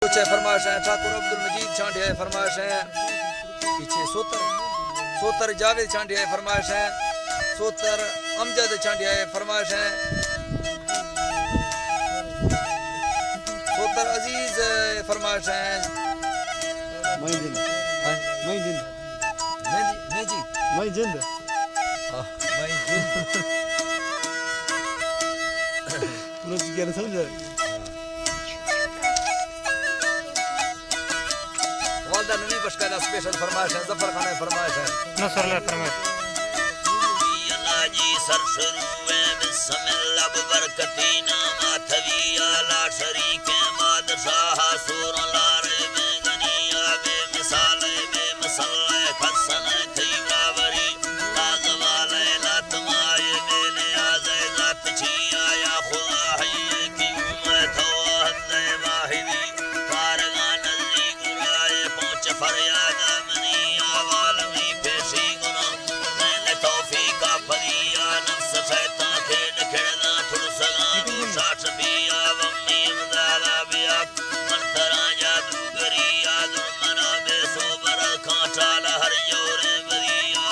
کچھ فرمائش ہیں ٹھاکر عبد المجید چھانڈیا فرمائش ہیں پیچھے سوتر جاوید چھانڈیا فرمائش ہیں سوتر امجد چھانڈیا فرمائش ہیں سوتر عزیز فرمائش ہیں والدہ نبی بشکایدہ سپیشل فرمائش ہے ظفر خانہ فرمائش ہے نصر اللہ فرمائش اللہ جی سر شروع بسم اللہ ببرکتی نامہ تھوی آلہ شریک بادشاہ سور لارے بے غنیہ بے مثال بے مسلح خسن کھیگا وری تازوالے لاتمائے بے نیاز ذات چھیا یا خدا ہے کی امت ہو حد واحدی فارغان نزدیک گرائے پہنچ فریاد منی آوالمی پیشی گناہ میں توفیقہ پدیا نفس شیطان کھیڑ کھڑنا تھڑ سگاں گوشا شفیہ ومی امدادا بیا منترا جادوگری یادر منا بے صوبر کھان ٹالا ہر یورے مدیا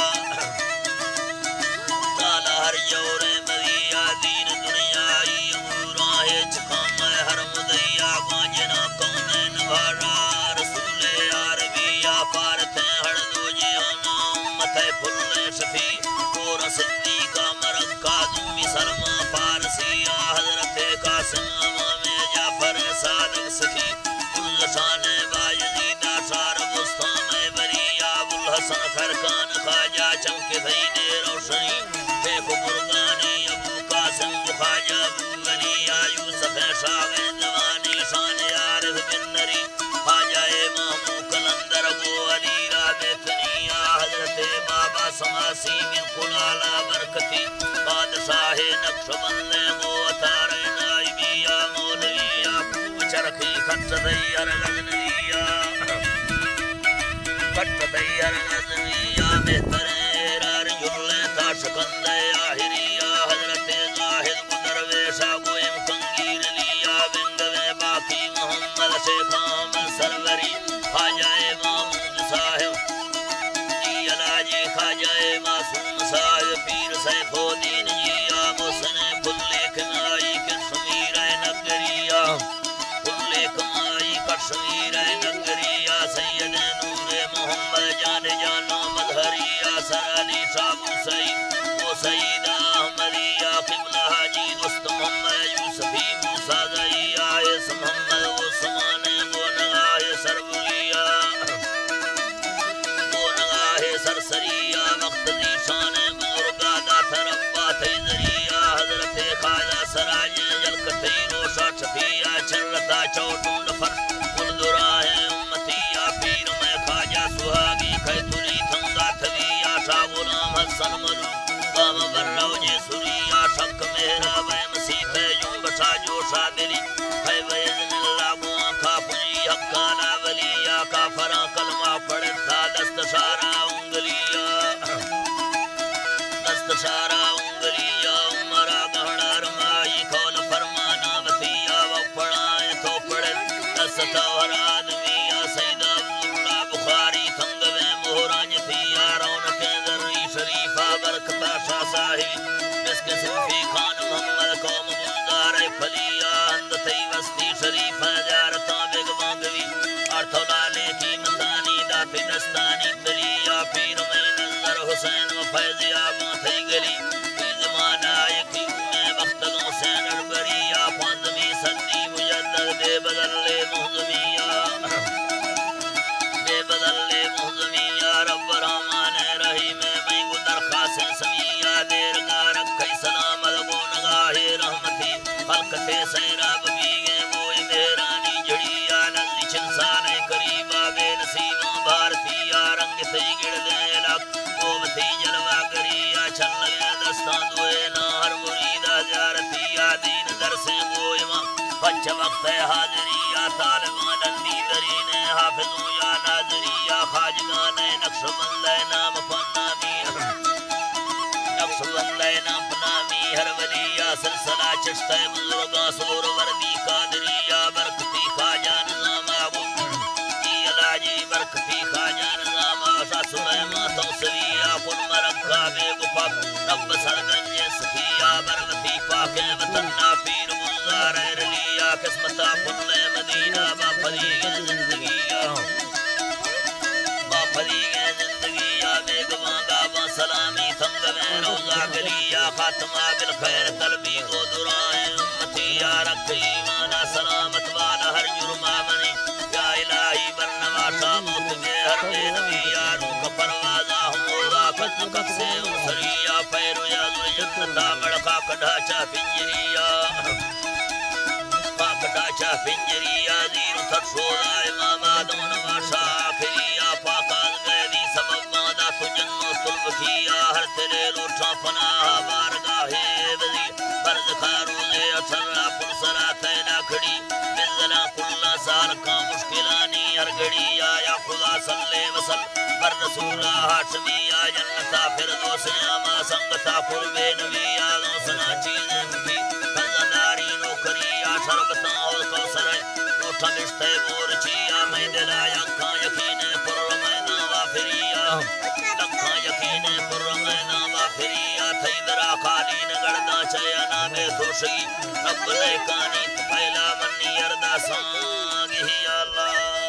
ٹالا ہر یورے مدیا دین دنیای اموراں چکم ہر مدیا گوانجنا کونین بھارا رسول عربیہ پارتیں ہڑ دو جیانا امت پھلنے شفی پورا صدیقہ مرکہ دومی سلمہ فارسیہ حضرت قاسم امام جعفر صادق سخی کلشان باجزیدہ شار بستام بریہ ابوالحسن خرکان خواجہ چمک دھینے روشنی بیخ برگانی ابو قاسم خواجہ ابو غنیہ یوسف شاہ دوانی شان عارف بن نری خواجہ امام کلندر گو علی رابطنیہ حضرت بابا سماسی بالکل آلہ برکتی بادشاہ نقش بندے گو اتار نائبیہ مولویہ پوچھ چرخی کھٹ دیر غزنویہ کھٹ دیر غزنویہ بہترین رار جلے تاشکند آہریہ حضرت زاہد گدرویشہ گویم کنگیر لیہ بنگوے باقی محمد شیخ آمد سروری خواجہ محمود صاحب جی علاجی خواجہ معصوم صاحب پیر سیف الدین جی آموسن پھلے کمائی کشمیر نگریہ پھلے کمائی کشمیر نگریہ سید نور محمد جان جانو مدھریہ سر علی شاہ سعید و سعید احمدیہ قبلہ حاجی دوست محمد یوسفی موسیٰ زیہ اس محمد و سمانے و نگاہ سربلیہ و نگاہ سرسریہ مقتدی شان بزرگا داتر ابا تیزریہ حضرت خواجہ سراج جلکتی روشا چھپیہ چرلتا چوٹون فرش کلدراہ امتیہ پیر میں خواجہ سہاگی خیتولی تھنگا تھویہ شاہ غلام حسن مرو قام برو جے سوریہ شک مہرہ بے مسیح یوں بشا جوشا دلی ہے بیزن اللہ گوان کھا پجی حقانا ولیہ کافران کلمہ پڑھتا دست شارہ انگلیہ دست شارہ انگلیہ عمرہ گھڑا رمائی کھول فرمانا وطیہ وپڑائیں تو پڑھے دست تور آدمیہ سیدہ عبداللہ بخاری تھنگوے مہرانج تھیا رونق ذری شریفہ برکتہ شاہ صاحب جس کے صوفی خان محمد قوم گلدار پھلیہ اندتی وستی شریفہ جارتاں بیگ بانگوی آرتھولانے کی مندانی داتی دستانی دلیہ پیر میں نظر حسین و فیضیہ بانتھئی گلی کی زمانہ یکی میں مختلوں سے نربریہ پانزمی صدی مجدد بے بدل محضمیہ بے بدل محضمیہ رب رحمان رحیم میں گو درخواست سمیہ دیر گارک کئی سلامت گو نگاہ رحمتی خلقت سیراب بیگے گوئی مہرانی جڑیہ نزدی چنسان قریبہ بے نصیبوں بھارتیہ رنگ تھی گڑ دے لک گوبتی جلوہ گریہ چھل لگے دستان دوئے نہر مریدہ زیارتیہ دین درسیں گوئی ماں پچھ وقت حاضریہ طالبان اندی درین حافظوں یا ناظریہ خاجگان نقش بندہ نام پنامی نقش بندہ نام پنامی ہر ولیہ سلسلہ چشتہ بزرگاں سور وردی قادریہ برکتی خواجہ نظامہ رب سرگنج سخیا بروتی پاک وطنہ پیر گلزار رلیا قسمتا کل مدینہ با فریق زندگیہ با فریق زندگیہ بیگواں گاواں سلامی تھنگ میں روزہ گلیا خاتمہ بالخیر قلبی کو درائیں امتی یا رکھ ایمانہ سلامت والا ہر جرمہ منی یا الہی برنواشا موت کے ہر بے نبی یاروں کا پروازہ ہموزہ فتن کب سے انسریہ پیرو یا ذو جنتا مڑکا کڑھاچا پنجریہ پاکڑاچا پنجریہ زیر ترشوزہ امام آدم نواشا آخریہ پاکاز گیدی سبب مادہ تجنو سلب کیا ہر تلے لوٹا پناہ بارگاہ وزی برد خاروزے اثر پرسرا تینا کھڑی بزلا کلا سال کا مشکلانی ہر گھڑی یا خدا صلی وسل بر رسولہ ہاشمی یا جنتا فردوس نعمہ سنگتا قرب نبی یا دوسنا چیزیں مفی فضداری نوکری یا شربتا اور کوثر روٹھا مشتے بورچی یا میں دلا یکھاں یقین پر رمینا وافریا لکھاں یقین پر رمینا وافریا تھئی درا خالی نگڑنا چایا نامے دوشی رب نے کانی پہلا منی اردا سانگی اللہ